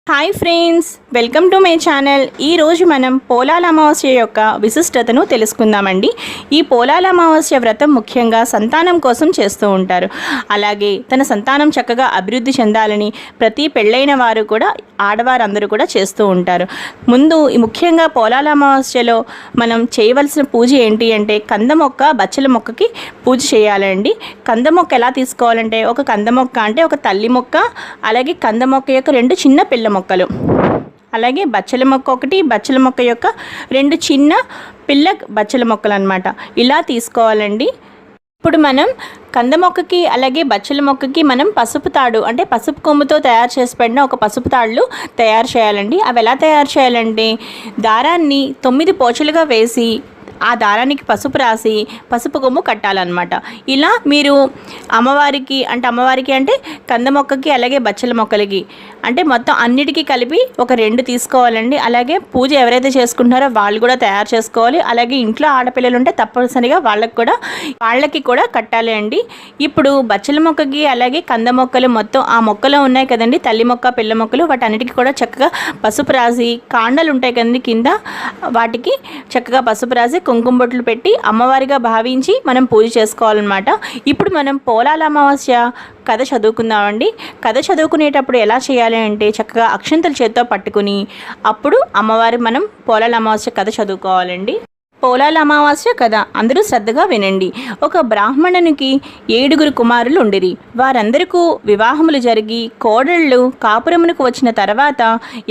Hi friends, welcome to my channel. ఈరోజు మనం పోలాల అమావాస్య యొక్క విశిష్టతను తెలుసుకుందామండి. ఈ పోలాల అమావాస్య వ్రతం ముఖ్యంగా సంతానం కోసం చేస్తూ ఉంటారు. అలాగే తన సంతానం చక్కగా అభివృద్ధి చెందాలని ప్రతి పెళ్ళైన వారు కూడా, ఆడవారందరూ కూడా చేస్తూ ఉంటారు. ముందు ముఖ్యంగా పోలాల అమావాస్యలో మనం చేయవలసిన పూజ ఏంటి అంటే కంద మొక్క, బచ్చల మొక్కకి పూజ చేయాలండి. కంద మొక్క ఎలా తీసుకోవాలంటే, ఒక కంద మొక్క అంటే ఒక తల్లి మొక్క, అలాగే కంద మొక్క యొక్క రెండు చిన్న పిల్ల మొక్కలు, అలాగే బచ్చల మొక్క ఒకటి, బచ్చల మొక్క యొక్క రెండు చిన్న పిల్ల బచ్చల మొక్కలు అన్నమాట. ఇలా తీసుకోవాలండి. ఇప్పుడు మనం కంద మొక్కకి అలాగే బచ్చల మొక్కకి మనం పసుపు తాడు అంటే పసుపు కొమ్ముతో తయారు చేసి పెట్టిన ఒక పసుపు తాళ్ళు తయారు చేయాలండి. అవి ఎలా తయారు చేయాలంటే, దారాన్ని 9 పోచలుగా వేసి ఆ దారానికి పసుపు రాసి పసుపు కొమ్ము కట్టాలన్నమాట. ఇలా మీరు అమ్మవారికి అంటే కంద మొక్కకి అలాగే బచ్చల మొక్కలకి అంటే మొత్తం అన్నిటికీ కలిపి ఒక 2 తీసుకోవాలండి. అలాగే పూజ ఎవరైతే చేసుకుంటున్నారో వాళ్ళు కూడా తయారు చేసుకోవాలి. అలాగే ఇంట్లో ఆడపిల్లలు ఉంటే తప్పనిసరిగా వాళ్ళకి కూడా కట్టాలి అండి. ఇప్పుడు బచ్చల మొక్కకి అలాగే కంద మొక్కలు మొత్తం ఆ మొక్కలో ఉన్నాయి కదండి, తల్లి మొక్క పిల్ల మొక్కలు, వాటన్నిటికీ కూడా చక్కగా పసుపు రాసి, కాండలు ఉంటాయి కదండి కింద, వాటికి చక్కగా పసుపు రాసి కుంకుమ బొట్లు పెట్టి అమ్మవారిగా భావించి మనం పూజ చేసుకోవాలన్నమాట. ఇప్పుడు మనం పోలాల అమావాస్య కథ చదువుకుందామండి. కథ చదువుకునేటప్పుడు ఎలా చేయాలి అంటే, చక్కగా అక్షంతలు చేత్తో పట్టుకుని అప్పుడు అమ్మవారి మనం పోలాల అమావాస్య కథ చదువుకోవాలండి. పోలాల అమావాస్య కథ అందరూ శ్రద్ధగా వినండి. ఒక బ్రాహ్మణునికి 7 కుమారులు ఉండిరి. వారందరికీ వివాహములు జరిగి కోడళ్ళు కాపురమునకు వచ్చిన తర్వాత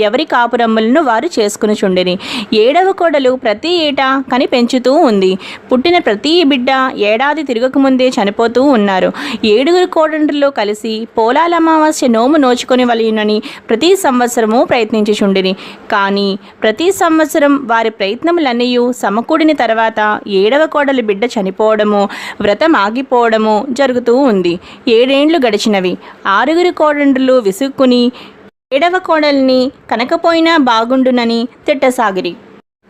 ఎవరి కాపురములను వారు చేసుకుని చుండిరి. 7వ కోడలు ప్రతి ఏటా కని పెంచుతూ ఉంది. పుట్టిన ప్రతి బిడ్డ ఏడాది తిరగకముందే చనిపోతూ ఉన్నారు. 7 కోడండ్రులు కలిసి పోలాల అమావాస్య నోము నోచుకొని వలయునని ప్రతి సంవత్సరము ప్రయత్నించుచుండిరి. కానీ ప్రతి సంవత్సరం వారి ప్రయత్నములన్నీ సమకూడి తర్వాత 7వ కోడలి బిడ్డ చనిపోవడము, వ్రతం ఆగిపోవడము జరుగుతూ ఉంది. 7 ఏండ్లు గడిచినవి. 6 కోడండ్రులు విసుక్కుని 7వ కోడల్ని కనకపోయినా బాగుండునని తిట్టసాగిరి.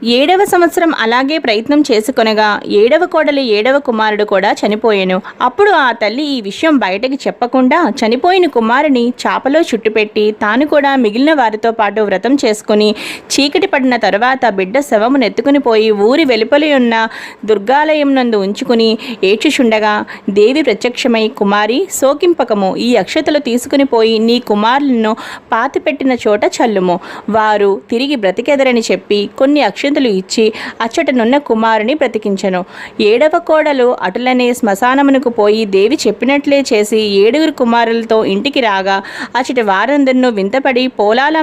7వ సంవత్సరం అలాగే ప్రయత్నం చేసుకొనగా 7వ కోడలి 7వ కుమారుడు కూడా చనిపోయాను. అప్పుడు ఆ తల్లి ఈ విషయం బయటకి చెప్పకుండా చనిపోయిన కుమారుని చాపలో చుట్టుపెట్టి తాను కూడా మిగిలిన వారితో పాటు వ్రతం చేసుకుని చీకటి పడిన తర్వాత బిడ్డ శవమును ఎత్తుకుని పోయి ఊరి వెలుపలి ఉన్న దుర్గాలయం నందు ఉంచుకుని ఏడ్చుచుండగా దేవి ప్రత్యక్షమై, కుమారి శోకింపకము, ఈ అక్షతలు తీసుకుని పోయి నీ కుమారులను పాతిపెట్టిన చోట చల్లుము, వారు తిరిగి బ్రతికెదరని చెప్పి కొన్ని అక్షతలు ఇచ్చి అచ్చటనున్న కుమారుని బ్రతికించెను. 7వ కోడలు అటులనే శ్మశానమునకు పోయి దేవి చెప్పినట్లే చేసి 7 కుమారులతో ఇంటికి రాగా అచ్చటి వారందరినూ వింతపడి పోలాల